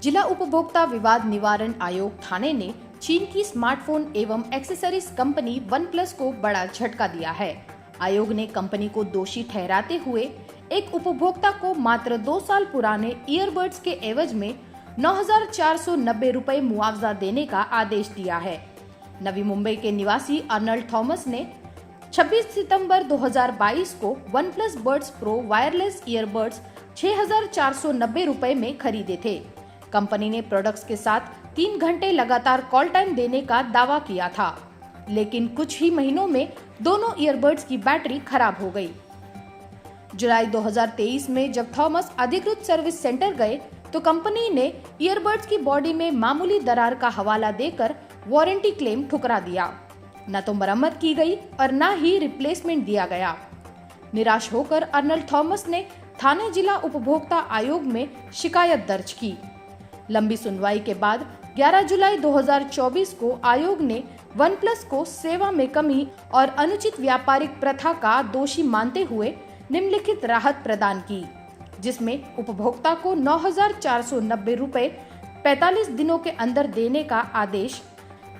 जिला उपभोक्ता विवाद निवारण आयोग थाने ने चीन की स्मार्टफोन एवं एक्सेसरीज कंपनी वन प्लस को बड़ा झटका दिया है। आयोग ने कंपनी को दोषी ठहराते हुए एक उपभोक्ता को मात्र 2 साल पुराने ईयरबड्स के एवज में 9,490 रुपए मुआवजा देने का आदेश दिया है। नवी मुंबई के निवासी अर्नल्ड थॉमस ने 26 सितंबर 2022 को one plus buds pro wireless earbuds 6,490 रुपए में खरीदे थे। कंपनी ने प्रोडक्ट्स के साथ 3 घंटे लगातार कॉल टाइम देने का दावा किया था, लेकिन कुछ ही महीनों में दोनों ईयरबड्स की बैटरी खराब हो गई। जुलाई 2023 में जब थॉमस अधिकृत सर्विस सेंटर गए तो कंपनी ने ईयरबड्स की बॉडी में मामूली दरार का हवाला देकर वारंटी क्लेम ठुकरा दिया। न तो मरम्मत की गई और न ही रिप्लेसमेंट दिया गया। निराश होकर अर्नल्ड थॉमस ने थाने जिला उपभोक्ता आयोग में शिकायत दर्ज की। लंबी सुनवाई के बाद 11 जुलाई 2024 को आयोग ने वन प्लस को सेवा में कमी और अनुचित व्यापारिक प्रथा का दोषी मानते हुए निम्नलिखित राहत प्रदान की, जिसमें उपभोक्ता को 9,490 रुपए 45 दिनों के अंदर देने का आदेश,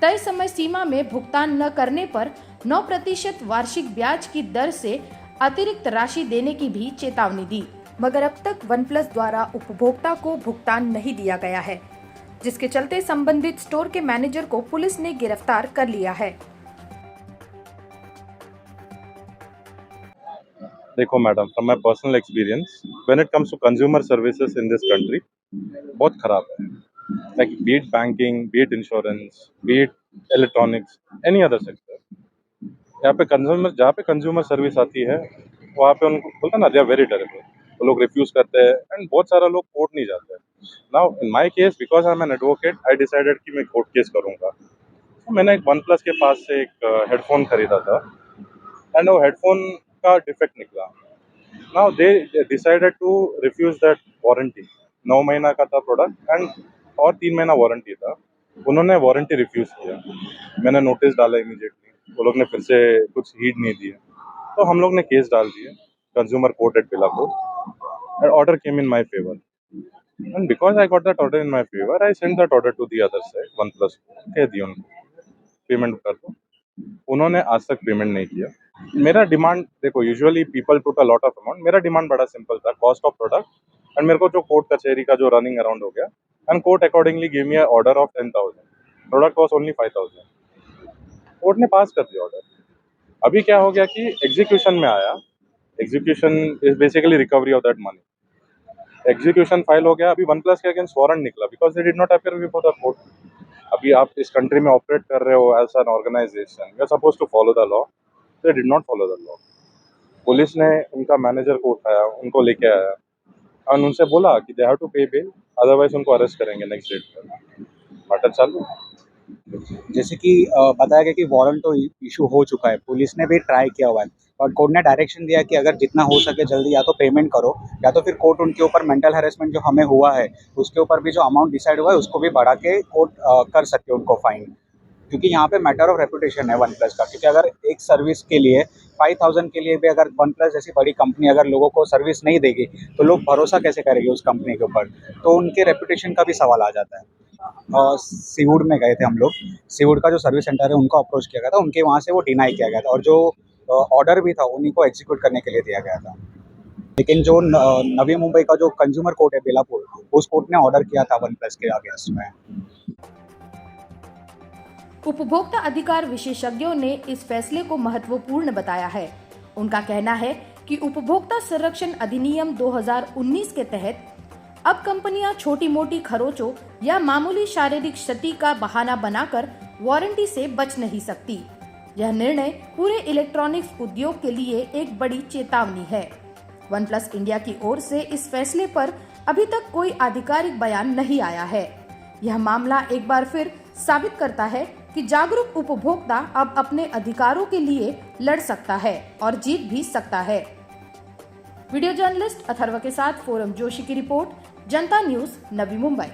तय समय सीमा में भुगतान न करने पर 9% वार्षिक ब्याज की दर से अतिरिक्त राशि देने की भी चेतावनी दी। मगर अब तक वन प्लस द्वारा उपभोक्ता को भुगतान नहीं दिया गया है, जिसके चलते संबंधित स्टोर के मैनेजर को पुलिस ने गिरफ्तार कर लिया है। देखो madam, from my personal experience when it comes to consumer services in this country बहुत खराब है। Like be it banking, be it insurance, be it electronics, any other sector, यहाँ पे कंज्यूमर सर्विस आती है वहाँ पे उनको बोलते हैं ना, दे आर वेरी टेरेबल। वो लोग रिफ्यूज करते हैं एंड बहुत सारा लोग कोर्ट नहीं जाते हैं। Now in my case, because I am an advocate, I decided कि मैं कोर्ट केस करूँगा। तो मैंने एक वन प्लस के पास से एक हेडफोन खरीदा था एंड वो हेडफोन का डिफेक्ट निकला। Now they decided to refuse that warranty. 9 महीना का था प्रोडक्ट एंड और 3 महीना वारंटी था। उन्होंने वारंटी रिफ्यूज किया। मैंने नोटिस डाला इमीडिएटली, वो लोग ने फिर से कुछ हीड नहीं दिया, तो हम लोग ने केस डाल दिया consumer court at Pilapur and order came in my favour and because I got that order in my favour, I send that order to the other side, OnePlus को कह दिया उनको पेमेंट कर दो। उन्होंने आज तक पेमेंट नहीं किया। मेरा डिमांड देखो, usually people put a lot of amount, मेरा डिमांड बड़ा सिंपल था, कॉस्ट ऑफ प्रोडक्ट। एंड मेरे को जो कोर्ट कचहरी का जो रनिंग अराउंड हो गया and court accordingly give me order of 10,000, product cost only 5,000। Court ने पास कर दिया ऑर्डर। अभी क्या हो गया कि एग्जीक्यूशन में आया, execution is basically recovery of that money. Execution file हो गया, अभी वन प्लस के अगेंस्ट वारंट निकला because they did not appear before the court. अभी आप इस कंट्री में ऑपरेट कर रहे हो as an organisation, you are suppose to follow the law, they did not follow the law. Police ने उनका मैनेजर को उठाया, उनको लेके आया और उनसे बोला कि दे हैव टू पे बिल, अदरवाइज उनको अरेस्ट करेंगे नेक्स्ट डेट पर। मैटर चालू। जैसे कि बताया गया कि वारंट तो इशू हो चुका है, पुलिस ने भी ट्राई किया हुआ है, और कोर्ट ने डायरेक्शन दिया कि अगर जितना हो सके जल्दी या तो पेमेंट करो, या तो फिर कोर्ट उनके ऊपर मेंटल हैरेसमेंट जो हमें हुआ है उसके ऊपर भी जो अमाउंट डिसाइड हुआ है उसको भी बढ़ा के कोर्ट कर सकते हैं उनको फाइन। क्योंकि यहाँ पे मैटर ऑफ रेपुटेशन है वन प्लस का, क्योंकि अगर एक सर्विस के लिए 5,000 के लिए भी अगर वन प्लस जैसी बड़ी कंपनी अगर लोगों को सर्विस नहीं देगी तो लोग भरोसा कैसे करेंगे उस कंपनी के ऊपर, तो उनके रेपुटेशन का भी सवाल आ जाता है। और सीवुड में गए थे हम लोग, सीवुड का जो सर्विस सेंटर है उनको अप्रोच किया गया था, उनके वहाँ से वो डिनाई किया गया था और जो ऑर्डर भी था उन्हीं को एग्जीक्यूट करने के लिए दिया गया था। लेकिन जो नवी मुंबई का जो कंज्यूमर कोर्ट है बेलापुर, उस कोर्ट ने ऑर्डर किया था वन प्लस के अगेंस्ट में। उपभोक्ता अधिकार विशेषज्ञों ने इस फैसले को महत्वपूर्ण बताया है। उनका कहना है कि उपभोक्ता संरक्षण अधिनियम 2019 के तहत अब कंपनियां छोटी मोटी खरोचों या मामूली शारीरिक क्षति का बहाना बनाकर वारंटी से बच नहीं सकती। यह निर्णय पूरे इलेक्ट्रॉनिक्स उद्योग के लिए एक बड़ी चेतावनी है। वन प्लस इंडिया की ओर से इस फैसले पर अभी तक कोई आधिकारिक बयान नहीं आया है। यह मामला एक बार फिर साबित करता है कि जागरूक उपभोक्ता अब अपने अधिकारों के लिए लड़ सकता है और जीत भी सकता है। वीडियो जर्नलिस्ट अथर्व के साथ फोरम जोशी की रिपोर्ट, जनता न्यूज, नवी मुंबई।